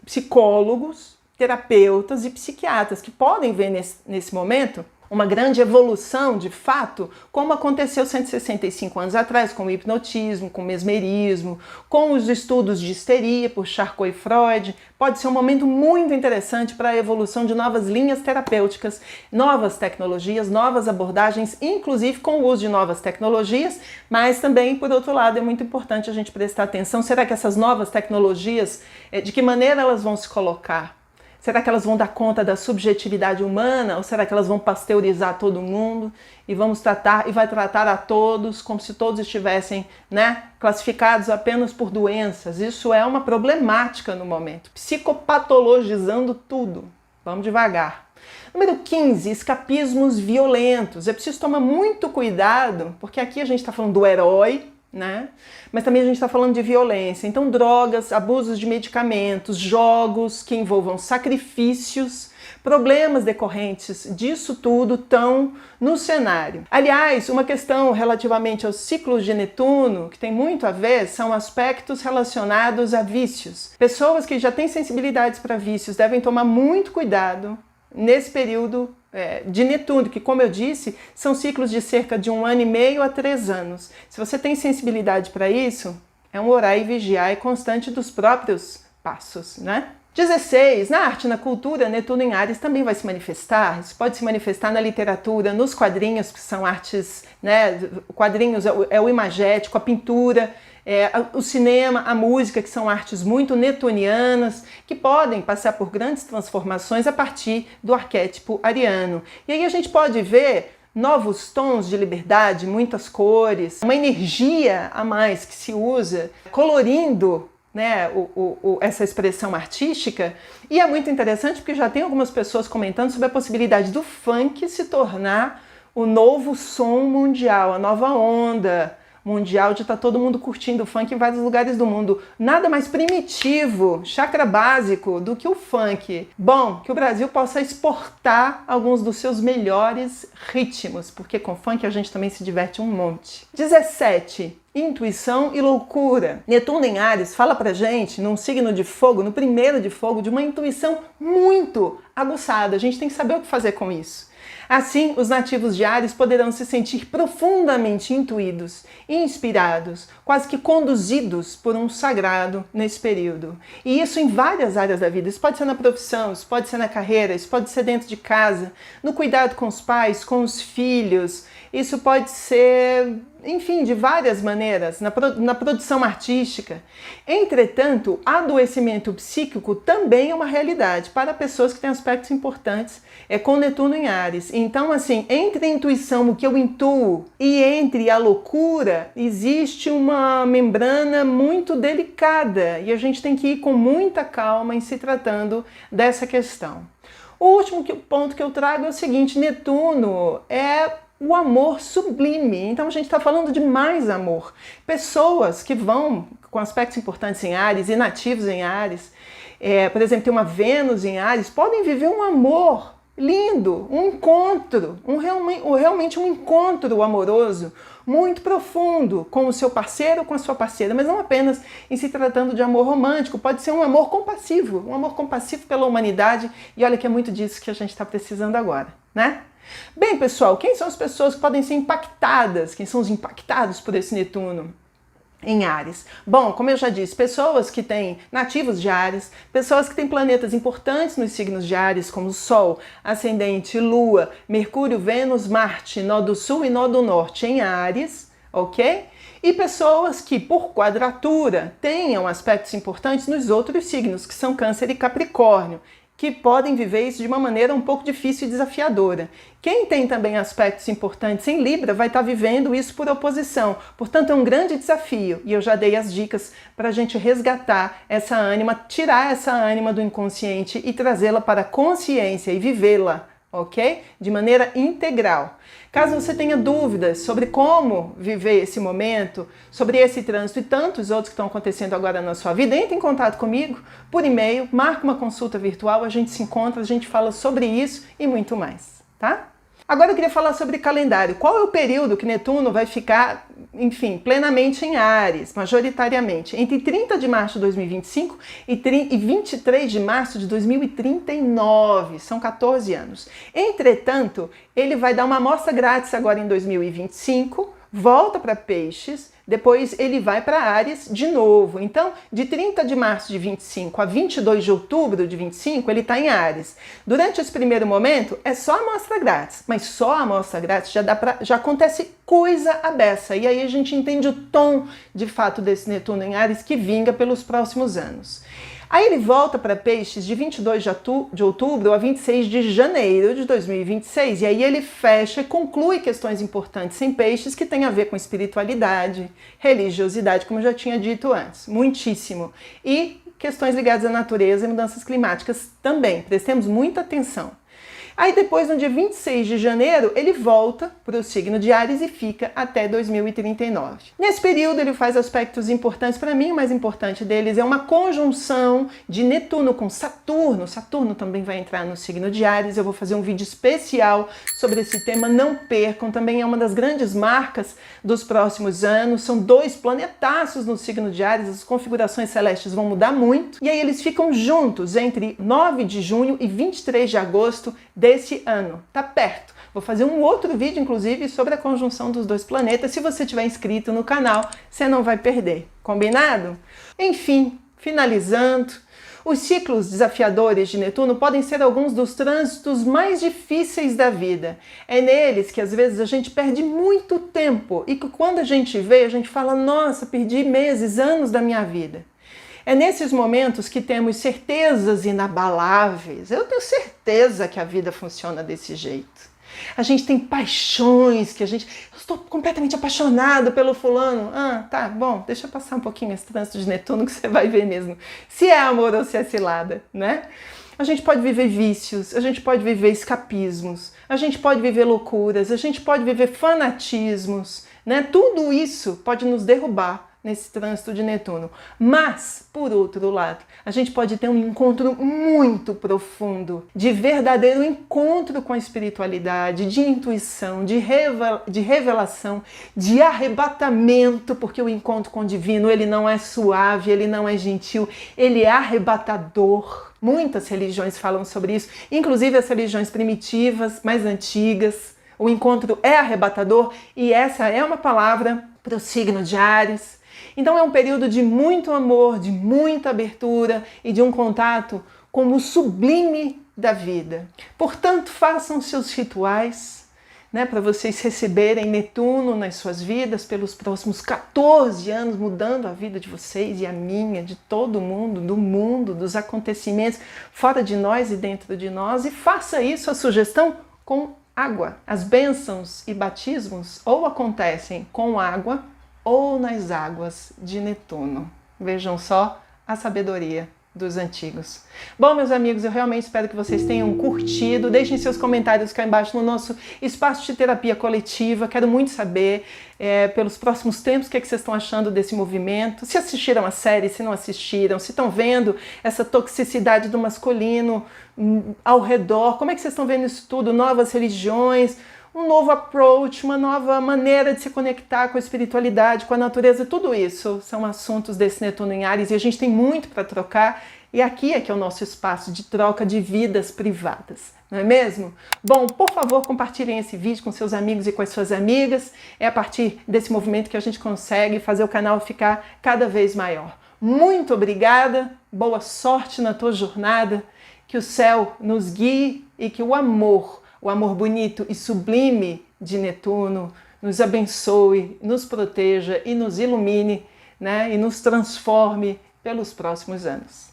psicólogos, terapeutas e psiquiatras que podem ver nesse momento uma grande evolução, de fato, como aconteceu 165 anos atrás com o hipnotismo, com o mesmerismo, com os estudos de histeria por Charcot e Freud. Pode ser um momento muito interessante para a evolução de novas linhas terapêuticas, novas tecnologias, novas abordagens, inclusive com o uso de novas tecnologias, mas também, por outro lado, é muito importante a gente prestar atenção. Será que essas novas tecnologias, de que maneira elas vão se colocar? Será que elas vão dar conta da subjetividade humana ou será que elas vão pasteurizar todo mundo e vai tratar a todos como se todos estivessem, classificados apenas por doenças? Isso é uma problemática no momento, psicopatologizando tudo. Vamos devagar. Número 15, escapismos violentos. É preciso tomar muito cuidado, porque aqui a gente está falando do herói, mas também a gente está falando de violência. Então, drogas, abusos de medicamentos, jogos que envolvam sacrifícios, problemas decorrentes disso tudo estão no cenário. Aliás, uma questão relativamente aos ciclos de Netuno, que tem muito a ver, são aspectos relacionados a vícios. Pessoas que já têm sensibilidades para vícios devem tomar muito cuidado nesse período de Netuno, que, como eu disse, são ciclos de cerca de 1 ano e meio a 3 anos. Se você tem sensibilidade para isso, é um orar e vigiar e constante dos próprios passos, 16. Na arte, na cultura, Netuno em Áries também vai se manifestar. Isso pode se manifestar na literatura, nos quadrinhos, que são artes, quadrinhos é o imagético, a pintura, o cinema, a música, que são artes muito netunianas, que podem passar por grandes transformações a partir do arquétipo ariano. E aí a gente pode ver novos tons de liberdade, muitas cores, uma energia a mais que se usa, colorindo essa expressão artística. E é muito interessante porque já tem algumas pessoas comentando sobre a possibilidade do funk se tornar o novo som mundial, a nova onda mundial de estar todo mundo curtindo funk em vários lugares do mundo. Nada mais primitivo, chakra básico do que o funk. Bom, que o Brasil possa exportar alguns dos seus melhores ritmos, porque com funk a gente também se diverte um monte. 17. Intuição e loucura. Netuno em Áries fala pra gente, num signo de fogo, no primeiro de fogo, de uma intuição muito aguçada. A gente tem que saber o que fazer com isso. Assim, os nativos de Áries poderão se sentir profundamente intuídos, inspirados, quase que conduzidos por um sagrado nesse período. E isso em várias áreas da vida. Isso pode ser na profissão, isso pode ser na carreira, isso pode ser dentro de casa, no cuidado com os pais, com os filhos. Isso pode ser, enfim, de várias maneiras, na produção artística. Entretanto, adoecimento psíquico também é uma realidade para pessoas que têm aspectos importantes com Netuno em Áries. Então, assim, entre a intuição, o que eu intuo, e entre a loucura, existe uma membrana muito delicada e a gente tem que ir com muita calma em se tratando dessa questão. O último ponto que eu trago é o seguinte: Netuno é o amor sublime. Então a gente está falando de mais amor. Pessoas que vão com aspectos importantes em Áries e nativos em Áries, por exemplo, tem uma Vênus em Áries, podem viver um amor lindo, um encontro, realmente um encontro amoroso muito profundo com o seu parceiro ou com a sua parceira, mas não apenas em se tratando de amor romântico, pode ser um amor compassivo pela humanidade, e olha que é muito disso que a gente está precisando agora, Bem, pessoal, quem são as pessoas que podem ser impactadas? Quem são os impactados por esse Netuno em Áries? Bom, como eu já disse, pessoas que têm nativos de Áries, pessoas que têm planetas importantes nos signos de Áries, como Sol, Ascendente, Lua, Mercúrio, Vênus, Marte, Nó do Sul e Nó do Norte em Áries, ok? E pessoas que, por quadratura, tenham aspectos importantes nos outros signos, que são Câncer e Capricórnio, que podem viver isso de uma maneira um pouco difícil e desafiadora. Quem tem também aspectos importantes em Libra vai estar vivendo isso por oposição. Portanto, é um grande desafio. E eu já dei as dicas para a gente resgatar essa ânima, tirar essa ânima do inconsciente e trazê-la para a consciência e vivê-la, ok? De maneira integral. Caso você tenha dúvidas sobre como viver esse momento, sobre esse trânsito e tantos outros que estão acontecendo agora na sua vida, entre em contato comigo por e-mail, marque uma consulta virtual, a gente se encontra, a gente fala sobre isso e muito mais, tá? Agora eu queria falar sobre calendário. Qual é o período que Netuno vai ficar, enfim, plenamente em Áries, majoritariamente? Entre 30 de março de 2025 e 23 de março de 2039. São 14 anos. Entretanto, ele vai dar uma amostra grátis agora em 2025, volta para Peixes, depois ele vai para Áries de novo. Então, de 30 de março de 25 a 22 de outubro de 25, ele está em Áries. Durante esse primeiro momento, é só amostra grátis, mas só a amostra grátis já acontece coisa à beça. E aí a gente entende o tom, de fato, desse Netuno em Áries que vinga pelos próximos anos. Aí ele volta para Peixes de 22 de outubro a 26 de janeiro de 2026. E aí ele fecha e conclui questões importantes em Peixes que tem a ver com espiritualidade, religiosidade, como eu já tinha dito antes, muitíssimo. E questões ligadas à natureza e mudanças climáticas também. Prestemos muita atenção. Aí depois, no dia 26 de janeiro, ele volta para o signo de Áries e fica até 2039. Nesse período ele faz aspectos importantes. Para mim, o mais importante deles é uma conjunção de Netuno com Saturno. Saturno também vai entrar no signo de Áries. Eu vou fazer um vídeo especial sobre esse tema, não percam. Também é uma das grandes marcas dos próximos anos. São dois planetaços no signo de Áries. As configurações celestes vão mudar muito. E aí eles ficam juntos entre 9 de junho e 23 de agosto desse ano. Tá perto. Vou fazer um outro vídeo, inclusive, sobre a conjunção dos dois planetas. Se você estiver inscrito no canal, você não vai perder. Combinado? Enfim, finalizando, os ciclos desafiadores de Netuno podem ser alguns dos trânsitos mais difíceis da vida. É neles que, às vezes, a gente perde muito tempo e que, quando a gente vê, a gente fala, nossa, perdi meses, anos da minha vida. É nesses momentos que temos certezas inabaláveis. Eu tenho certeza que a vida funciona desse jeito. A gente tem paixões que eu estou completamente apaixonado pelo fulano. Ah, tá, bom, deixa eu passar um pouquinho esse trânsito de Netuno que você vai ver mesmo se é amor ou se é cilada, né? A gente pode viver vícios, a gente pode viver escapismos, a gente pode viver loucuras, a gente pode viver fanatismos, né? Tudo isso pode nos derrubar nesse trânsito de Netuno. Mas, por outro lado, a gente pode ter um encontro muito profundo, de verdadeiro encontro com a espiritualidade, de intuição, de revelação, de arrebatamento, porque o encontro com o divino, ele não é suave, ele não é gentil, ele é arrebatador. Muitas religiões falam sobre isso, inclusive as religiões primitivas, mais antigas. O encontro é arrebatador e essa é uma palavra para o signo de Áries. Então é um período de muito amor, de muita abertura e de um contato com o sublime da vida. Portanto, façam seus rituais, né, para vocês receberem Netuno nas suas vidas pelos próximos 14 anos, mudando a vida de vocês e a minha, de todo mundo, dos acontecimentos fora de nós e dentro de nós. E faça isso, a sugestão, com água. As bênçãos e batismos ou acontecem com água ou nas águas de Netuno. Vejam só a sabedoria dos antigos. Bom, meus amigos, eu realmente espero que vocês tenham curtido. Deixem seus comentários cá embaixo no nosso espaço de terapia coletiva. Quero muito saber, pelos próximos tempos, o que vocês estão achando desse movimento. Se assistiram a série, se não assistiram, se estão vendo essa toxicidade do masculino ao redor. Como é que vocês estão vendo isso tudo? Novas religiões, um novo approach, uma nova maneira de se conectar com a espiritualidade, com a natureza, tudo isso são assuntos desse Netuno em Áries e a gente tem muito para trocar e aqui é que é o nosso espaço de troca de vidas privadas, não é mesmo? Bom, por favor, compartilhem esse vídeo com seus amigos e com as suas amigas, é a partir desse movimento que a gente consegue fazer o canal ficar cada vez maior. Muito obrigada, boa sorte na tua jornada, que o céu nos guie e que o amor bonito e sublime de Netuno nos abençoe, nos proteja e nos ilumine, né? E nos transforme pelos próximos anos.